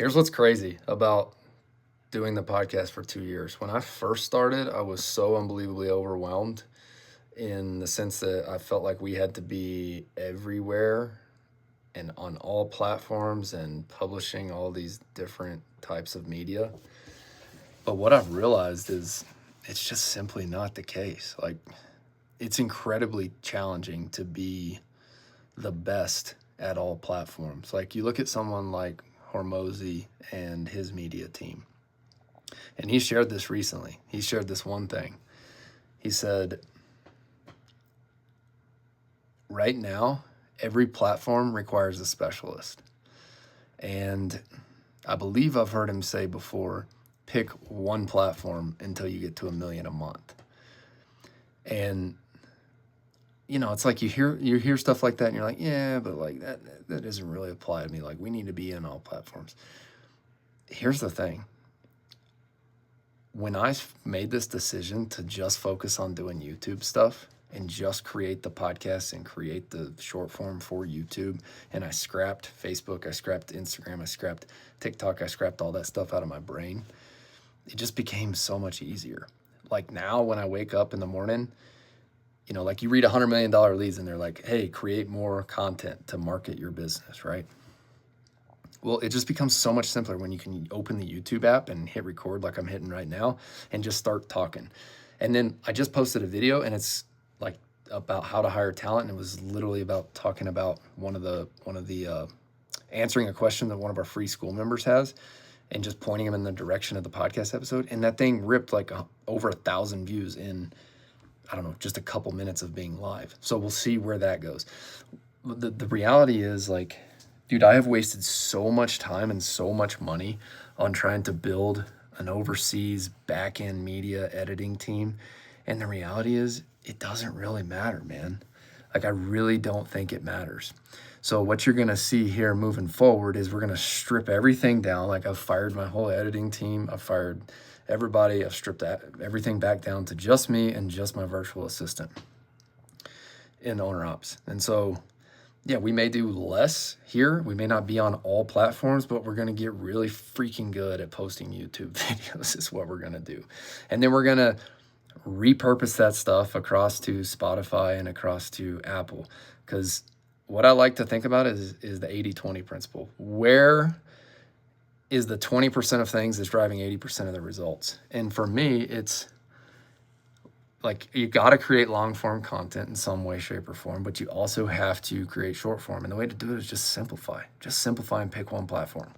Here's what's crazy about doing the podcast for 2 years. When I first started, I was so unbelievably overwhelmed in the sense that I felt like we had to be everywhere and on all platforms and publishing all these different types of media. But what I've realized is it's just simply not the case. Like, it's incredibly challenging to be the best at all platforms. Like, you look at someone like Hormozy and his media team, and he shared this recently. He shared this one thing. He said, right now, every platform requires a specialist. And I believe I've heard him say before, pick one platform until you get to 1 million a month. And it's like you hear stuff like that and you're like, yeah, but like that doesn't really apply to me. Like, we need to be in all platforms. Here's the thing. When I made this decision to just focus on doing YouTube stuff and just create the podcast and create the short form for YouTube, and I scrapped Facebook, I scrapped Instagram, I scrapped TikTok, I scrapped all that stuff out of my brain, it just became so much easier. Like, now when I wake up in the morning, like, you read $100 million leads and they're like, hey, create more content to market your business, right? Well, it just becomes so much simpler when you can open the YouTube app and hit record like I'm hitting right now and just start talking. And then I just posted a video, and it's like about how to hire talent. And it was literally about talking about one of the answering a question that one of our free school members has and just pointing them in the direction of the podcast episode. And that thing ripped like over 1,000 views in, I don't know, just a couple minutes of being live. So we'll see where that goes. The reality is, like, dude, I have wasted so much time and so much money on trying to build an overseas back-end media editing team. And the reality is, it doesn't really matter, man. Like, I really don't think it matters. So what you're going to see here moving forward is we're going to strip everything down. Like, I've fired my whole editing team. I've fired everybody. I've stripped everything back down to just me and just my virtual assistant in owner ops. And so, yeah, we may do less here. We may not be on all platforms, but we're going to get really freaking good at posting YouTube videos is what we're going to do. And then we're going to repurpose that stuff across to Spotify and across to Apple. Because what I like to think about is the 80-20 principle. Where is the 20% of things that's driving 80% of the results? And for me, it's like, you got to create long form content in some way, shape, or form, but you also have to create short form. And the way to do it is just simplify and pick one platform.